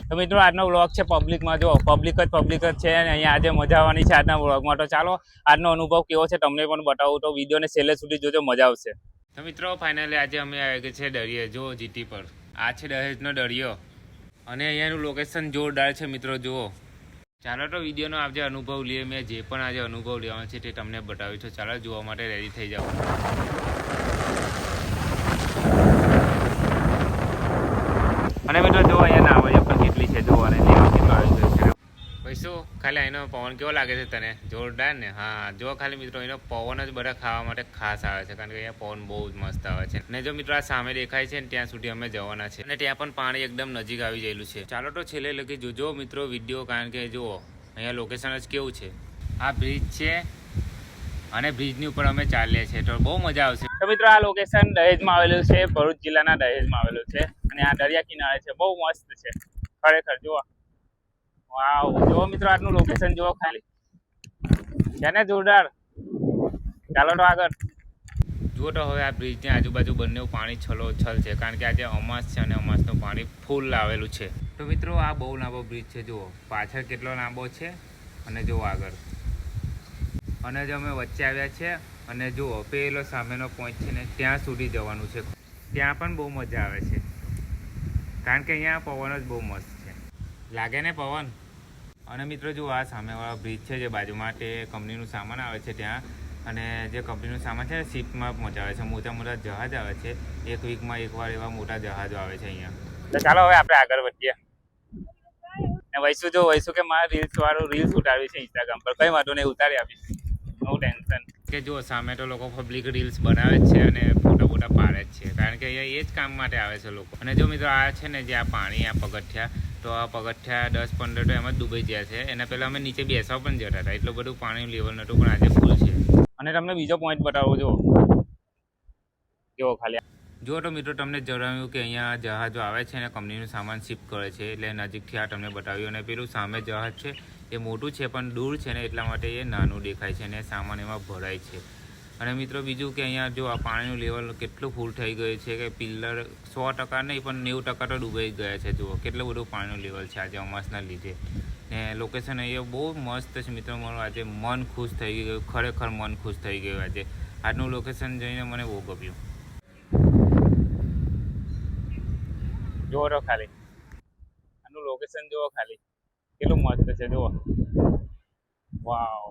તો મિત્રો આજનો વ્લોગ છે પબ્લિકમાં, જો પબ્લિક જ છે અને અહીંયા આજે મજા આવવાની છે આજના વ્લોગમાં. તો ચાલો આજનો અનુભવ કેવો છે તમને પણ બતાવું, તો વિડીયોને છેલ્લે સુધી જોજો, મજા આવશે. તો મિત્રો ફાઇનલી આજે અમે આવી ગયા છે દરિયે, જો જીટી પર. આ છે દહેજનો દરિયો અને અહીંયાનું લોકેશન જોરદાર છે મિત્રો, જુઓ. ચાલો તો વિડીયોનો આજે અનુભવ લઈએ. મેં જે પણ આજે અનુભવ લેવાનો છે તે તમને બતાવ્યું છે. ચાલો જોવા માટે રેડી થઈ જાઓ. અને મિત્રો જો અહીંયા નાવડીઓ પણ કેટલી છે, જો અને લેવા કેટલો આવી ગયો છે. ભાઈ શું ખાલી અહીંનો પવન કેવો લાગે છે તને? જોરદાર ને? હા જો ખાલી મિત્રો અહીંનો પવન જ બધા ખાવા માટે ખાસ આવે છે, કારણ કે અહીંયા પવન બહુ જ મસ્ત આવે છે. અને જો મિત્રો આ સામે દેખાય છે ને ત્યાં સુધી અમે જવાના છે અને ત્યાં પણ પાણી એકદમ નજીક આવી ગયેલું છે. ચાલો તો છેલ્લે લગી જોજો મિત્રો વિડીયો, કારણ કે જુઓ અહીંયા લોકેશન જ કેવું છે. આ બ્રિજ છે અને બ્રિજની ઉપર અમે ચાલીએ છીએ, તો બહુ મજા આવશે. તો મિત્રો આ લોકેશન દહેજમાં આવેલું છે, ભરૂચ જિલ્લાના દહેજમાં આવેલું છે અને આ દરિયા કિનારે છે. બહુ મસ્ત છે ખરેખર, જુઓ. વાવ, જો મિત્રો આજનું લોકેશન જુઓ ખાલી, છે ને જોરદાર. ચાલો તો આગળ જુઓ. તો હવે આ બ્રિજની આજુબાજુ બંને પાણી છલોછલ છે, કારણ કે આજે અમાસ છે અને અમાસનું પાણી ફૂલ આવેલું છે. તો મિત્રો આ બહુ લાંબો બ્રિજ છે, જુઓ પાછળ કેટલો લાંબો છે અને જુઓ આગળ. અને જો અમે વચ્ચે આવ્યા છે અને જુઓ પેલો સામેનો પોઈન્ટ છે ને ત્યાં સુધી જવાનું છે. ત્યાં પણ બહુ મજા આવે છે, કારણ કે અહીંયા પવન જ બહુ મસ્ત છે, લાગે ને પવન. અને મિત્રો જુઓ આ સામેવાળા બ્રિજ છે જે બાજુમાં, તે કંપનીનું સામાન આવે છે ત્યાં. અને જે કંપનીનું સામાન છે ને શિપમાં પહોંચાવે છે, મોટા મોટા જહાજ આવે છે. એક વીકમાં એકવાર એવા મોટા જહાજો આવે છે અહીંયા. તો ચાલો હવે આપણે આગળ વધીએ. ને વૈસુ જો વૈસુ કે મારે રીલ્સ ઉતારવી છે ઇન્સ્ટાગ્રામ પર, કઈ વાંધો નહીં ઉતારી આપીશ, નો ટેન્શન. કે જો સામે તો લોકો પબ્લિક રીલ્સ બનાવે જ છે અને ફોટા પાડે જ છે, કારણ કે અહીંયા એ જ કામ માટે આવે છે લોકો. અને જો મિત્રો આ છે ને જે આ પાણી, આ પગથિયા, તો આ પગથિયા 10-15 તો એમ જ ડૂબાઈ ગયા છે. એના પહેલાં અમે નીચે બેસવા પણ જતા હતા, એટલું બધું પાણી લેવલ નહોતું, પણ આજે ફૂલ છે. અને તમને બીજો પોઈન્ટ બતાવો, જો ખાલી જો. તો મિત્રો તમને જણાવ્યું કે અહીંયા જહાજો આવે છે અને કંપનીનું સામાન શિપ કરે છે, એટલે નજીકથી આ તમને બતાવ્યું. અને પેલું સામે જહાજ છે એ મોટું છે પણ દૂર છે ને એટલા માટે એ નાનું દેખાય છે અને સામાન એમાં ભરાય છે. અને મિત્રો બીજું કે અહીંયા જો આ પાણીનું લેવલ કેટલું ફૂલ થઈ ગયું છે કે પિલ્લર 100% નહીં પણ 90% તો ડૂબાઈ ગયા છે. જુઓ કેટલું બધું પાણીનું લેવલ છે આજે અમાસના લીધે. ને લોકેશન અહીંયા બહુ મસ્ત છે મિત્રો, મારું આજે મન ખુશ થઈ ગયું, ખરેખર મન ખુશ થઈ ગયું આજે. આજનું લોકેશન જોઈને મને બહુ ગમ્યું. જુઓ તો ખાલી આનું લોકેશન જુઓ ખાલી કેટલું મસ્ત છે, જુઓ. વાવ.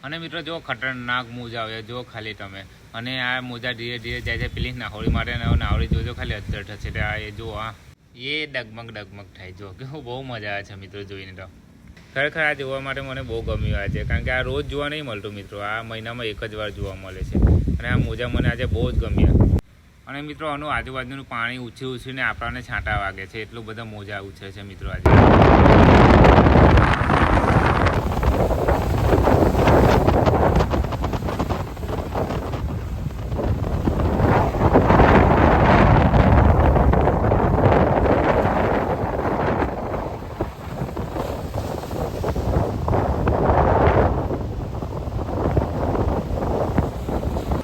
અને મિત્રો જો ખતરનાક મોજા આવે, જો ખાલી તમે. અને આ મોજા ધીરે ધીરે જાય છે પેલી નાવડી માટે. નાવડી જોજો ખાલી અદ્ધર થશે આ, એ જુઓ આ એ ડગમગ થાય. જો કે બહુ મજા આવે છે મિત્રો જોઈને. તો ખરેખર આ જોવા માટે મને બહુ ગમ્યું આજે, કારણ કે આ રોજ જોવા નહીં મળતું મિત્રો, આ મહિનામાં એક જ વાર જોવા મળે છે. અને આ મોજા મને આજે બહુ જ ગમ્યા. અને મિત્રો આનું આજુબાજુનું પાણી ઉછીને આપણને છાંટા વાગે છે, એટલું બધા મોજા ઉછરે છે મિત્રો આજે.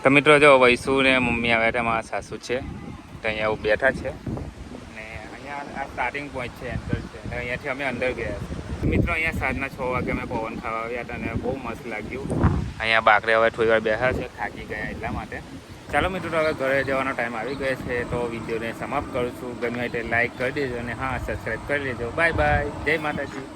તો મિત્રો જો વૈસુ ને મમ્મી આવ્યા હતા, મારા સાસુ છે તો અહીંયા બેઠા છે. અને અહીંયા આ સ્ટાર્ટિંગ પોઈન્ટ છે, એન્ટર છે. અહીંયાથી અમે અંદર ગયા છે મિત્રો. અહીંયા સાંજના 6 વાગે અમે પવન ખાવા આવ્યા હતા અને બહુ મસ્ત લાગ્યું. અહીંયા બાકરે હવે થોડી વાર બેઠા છે, થાકી ગયા એટલા માટે. ચાલો મિત્રો હવે ઘરે જવાનો ટાઈમ આવી ગયો છે, તો વિડીયોને સમાપ્ત કરું છું. ગમ્યું હોય તો લાઈક કરી દેજો અને હા સબસ્ક્રાઈબ કરી લેજો. બાય બાય, જય માતાજી.